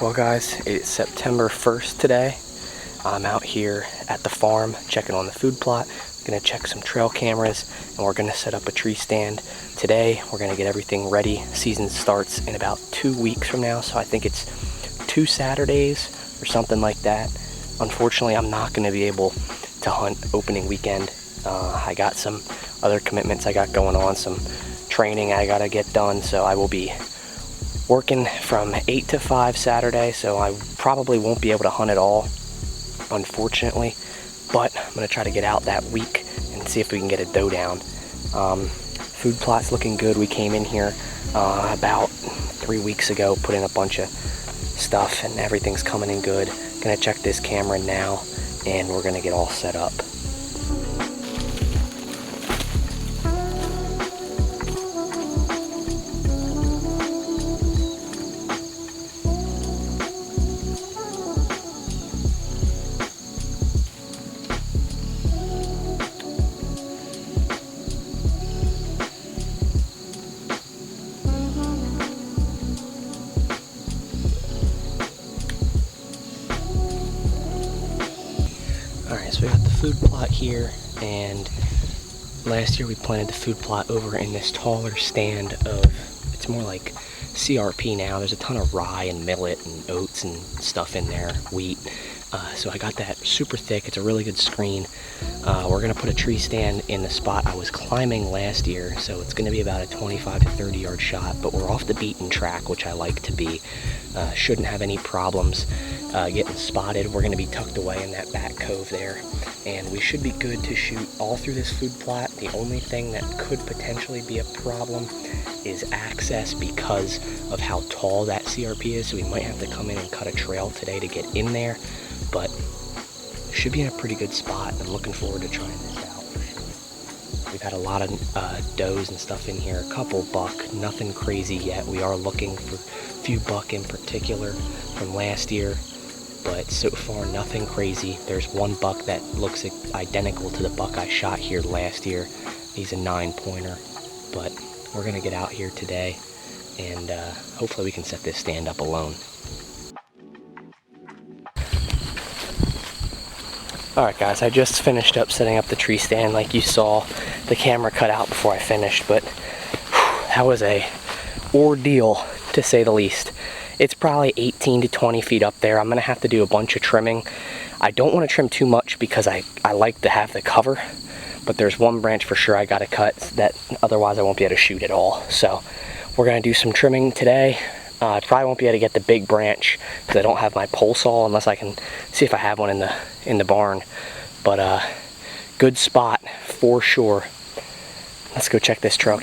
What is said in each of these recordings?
Well guys, it's September 1st today. I'm out here at the farm checking on the food plot. I'm gonna check some trail cameras and we're gonna set up a tree stand. Today we're gonna get everything ready. Season starts in about 2 weeks from now, so I think it's 2 Saturdays or something like that. Unfortunately, I'm not gonna be able to hunt opening weekend. I got some other commitments I got going on, some training I gotta get done, so I will be working from 8 to 5 Saturday, so I probably won't be able to hunt at all, unfortunately, but I'm going to try to get out that week and see if we can get a doe down. Food plot's looking good. We came in here about 3 weeks ago, put in a bunch of stuff, and everything's coming in good. Going to check this camera now, and we're going to get all set up. Alright, so we got the food plot here, and last year we planted the food plot over in this taller stand of, it's more like CRP now. There's a ton of rye and millet and oats and stuff in there, wheat. So I got that super thick. It's a really good screen. We're going to put a tree stand in the spot I was climbing last year, so it's going to be about a 25 to 30 yard shot, but we're off the beaten track, which I like to be. Shouldn't have any problems getting spotted. We're going to be tucked away in that back cove there, and we should be good to shoot all through this food plot. The only thing that could potentially be a problem is access because of how tall that CRP is, so we might have to come in and cut a trail today to get in there, but should be in a pretty good spot. I'm looking forward to trying this out for sure. We've had a lot of does and stuff in here, a couple buck, nothing crazy yet. We are looking for a few buck in particular from last year, but so far nothing crazy. There's one buck that looks identical to the buck I shot here last year. He's a 9-pointer, but we're gonna get out here today and hopefully we can set this stand up alone. Alright guys, I just finished up setting up the tree stand. Like you saw, the camera cut out before I finished, but that was a ordeal to say the least. It's probably 18 to 20 feet up there. I'm going to have to do a bunch of trimming. I don't want to trim too much because I like to have the cover, but there's one branch for sure I got to cut that otherwise I won't be able to shoot at all. So we're going to do some trimming today. I probably won't be able to get the big branch because I don't have my pole saw unless I can see if I have one in the barn. But good spot for sure. Let's go check this trail.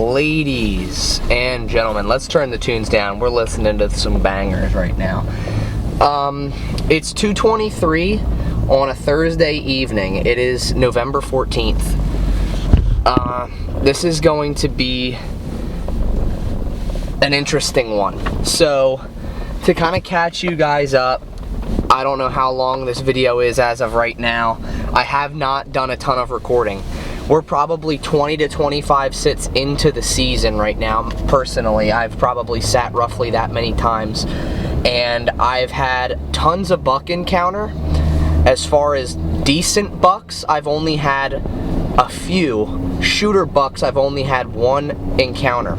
Ladies and gentlemen, let's turn the tunes down. We're listening to some bangers right now. It's 2:23 on a Thursday evening. It is November 14th. This is going to be an interesting one. So, to kind of catch you guys up, I don't know how long this video is as of right now. I have not done a ton of recording. We're probably 20 to 25 sits into the season right now. Personally, I've probably sat roughly that many times, and I've had tons of buck encounter. As far as decent bucks, I've only had a few. Shooter bucks, I've only had one encounter.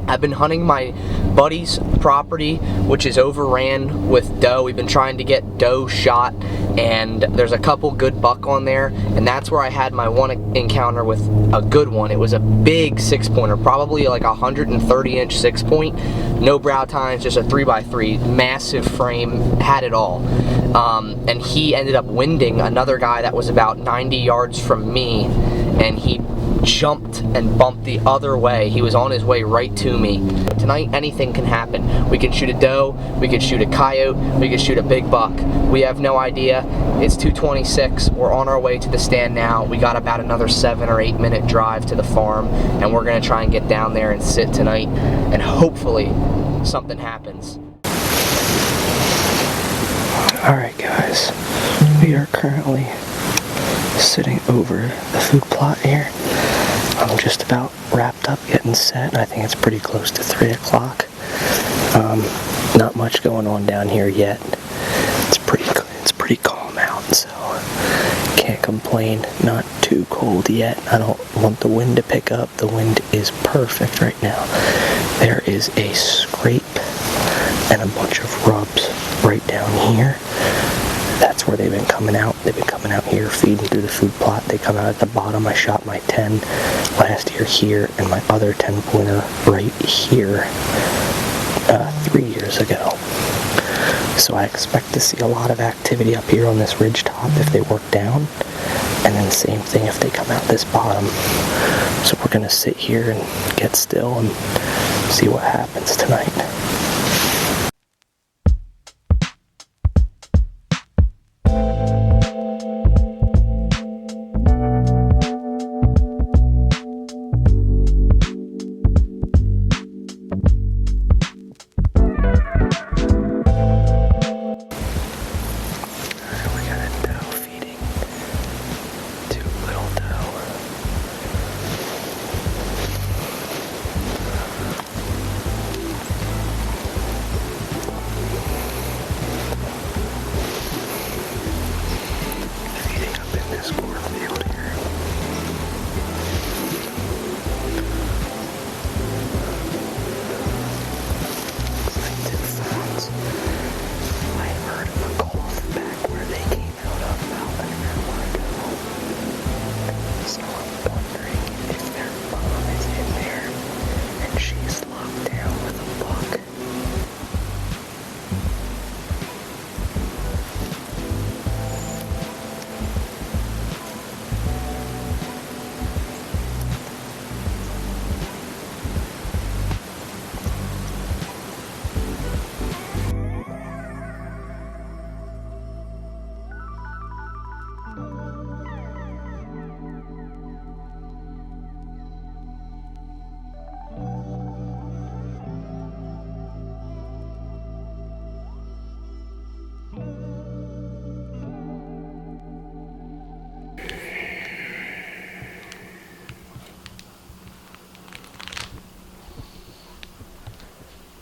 I've been hunting my buddy's property, which is overran with doe. We've been trying to get doe shot, and there's a couple good buck on there, and that's where I had my one encounter with a good one. It was a big 6-pointer, probably like a 130-inch 6-point, no brow tines, just a 3x3, massive frame, had it all. And he ended up winding another guy that was about 90 yards from me, and he jumped and bumped the other way. He was on his way right to me. Tonight, anything can happen. We can shoot a doe, we could shoot a coyote, we could shoot a big buck. We have no idea. It's 2:26. We're on our way to the stand now. We got about another 7 or 8 minute drive to the farm, and we're gonna try and get down there and sit tonight, and hopefully something happens. Alright guys, we are currently sitting over the food plot here. I'm just about wrapped up getting set, and I think it's pretty close to 3 o'clock. Not much going on down here yet. It's pretty calm out, so can't complain. Not too cold yet. I don't want the wind to pick up. The wind is perfect right now. There is a scrape and a bunch of rubs right down here. That's where they've been coming out. They've been coming out here, feeding through the food plot. They come out at the bottom. I shot my 10 last year here, and my other 10-pointer right here 3 years ago. So I expect to see a lot of activity up here on this ridge top if they work down, and then the same thing if they come out this bottom. So we're gonna sit here and get still and see what happens tonight.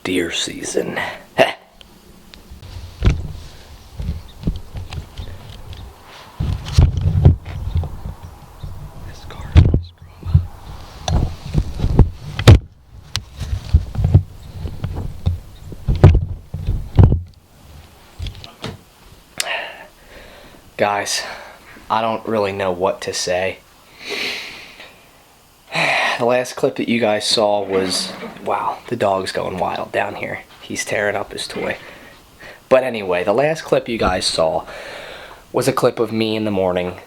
Deer season. Heh. This car is drama. Guys, I don't really know what to say. The last clip that you guys saw was, wow, the dog's going wild down here. He's tearing up his toy. But anyway, the last clip you guys saw was a clip of me in the morning,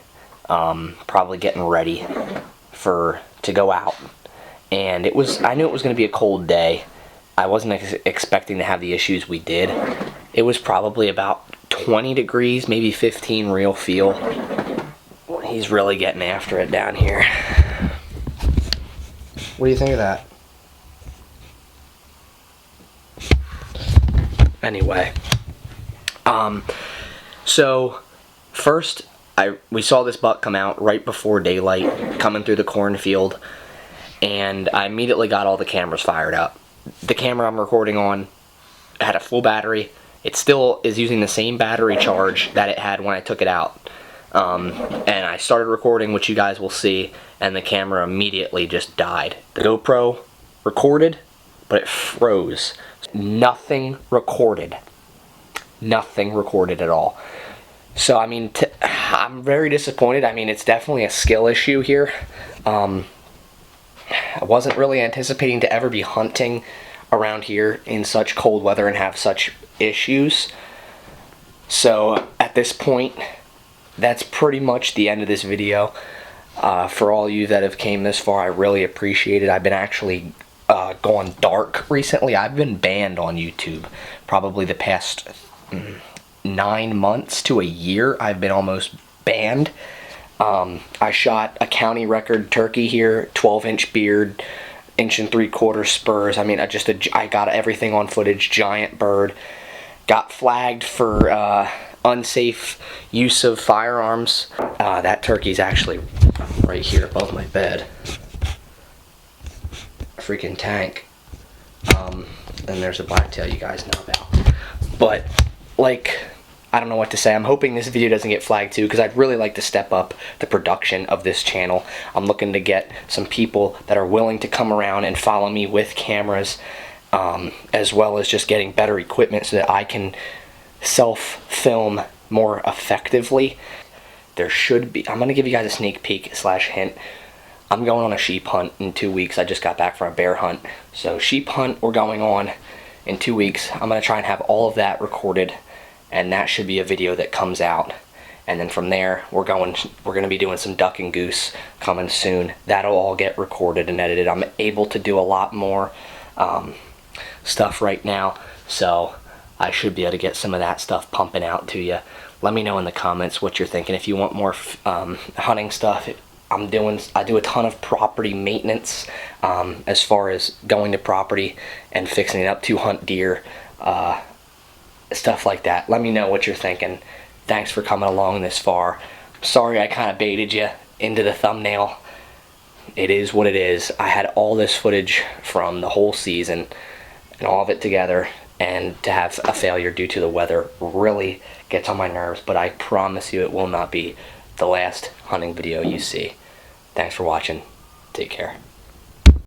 probably getting ready to go out. and I knew it was going to be a cold day. I wasn't expecting to have the issues we did. It was probably about 20 degrees, maybe 15 real feel. He's really getting after it down here. What do you think of that? Anyway, so first we saw this buck come out right before daylight, coming through the cornfield, and I immediately got all the cameras fired up. The camera I'm recording on had a full battery. It still is using the same battery charge that it had when I took it out. And I started recording, which you guys will see, and the camera immediately just died. The GoPro recorded, but it froze. Nothing recorded. Nothing recorded at all. So, I mean, I'm very disappointed. I mean, it's definitely a skill issue here. I wasn't really anticipating to ever be hunting around here in such cold weather and have such issues. So, at this point, that's pretty much the end of this video. For all you that have came this far, I really appreciate it. I've been actually gone dark recently. I've been banned on YouTube probably the past 9 months to a year. I've been almost banned. I shot a county record turkey here, 12-inch beard, 1 3/4 spurs. I mean, I got everything on footage. Giant bird. Got flagged for unsafe use of firearms. That turkey's actually right here above my bed. A freaking tank. Then there's a blacktail you guys know about. But, like, I don't know what to say. I'm hoping this video doesn't get flagged too, because I'd really like to step up the production of this channel. I'm looking to get some people that are willing to come around and follow me with cameras, as well as just getting better equipment so that I can self-film more effectively. There should be, I'm going to give you guys a sneak peek / hint. I'm going on a sheep hunt in 2 weeks. I just got back from a bear hunt. So sheep hunt we're going on in 2 weeks. I'm going to try and have all of that recorded, and that should be a video that comes out. And then from there, we're going to be doing some duck and goose coming soon. That'll all get recorded and edited. I'm able to do a lot more stuff right now, so I should be able to get some of that stuff pumping out to you. Let me know in the comments what you're thinking. If you want more hunting stuff, I do a ton of property maintenance, as far as going to property and fixing it up to hunt deer, stuff like that. Let me know what you're thinking. Thanks for coming along this far. Sorry I kind of baited you into the thumbnail. It is what it is. I had all this footage from the whole season and all of it together, and to have a failure due to the weather really gets on my nerves, but I promise you it will not be the last hunting video you see. Thanks for watching. Take care.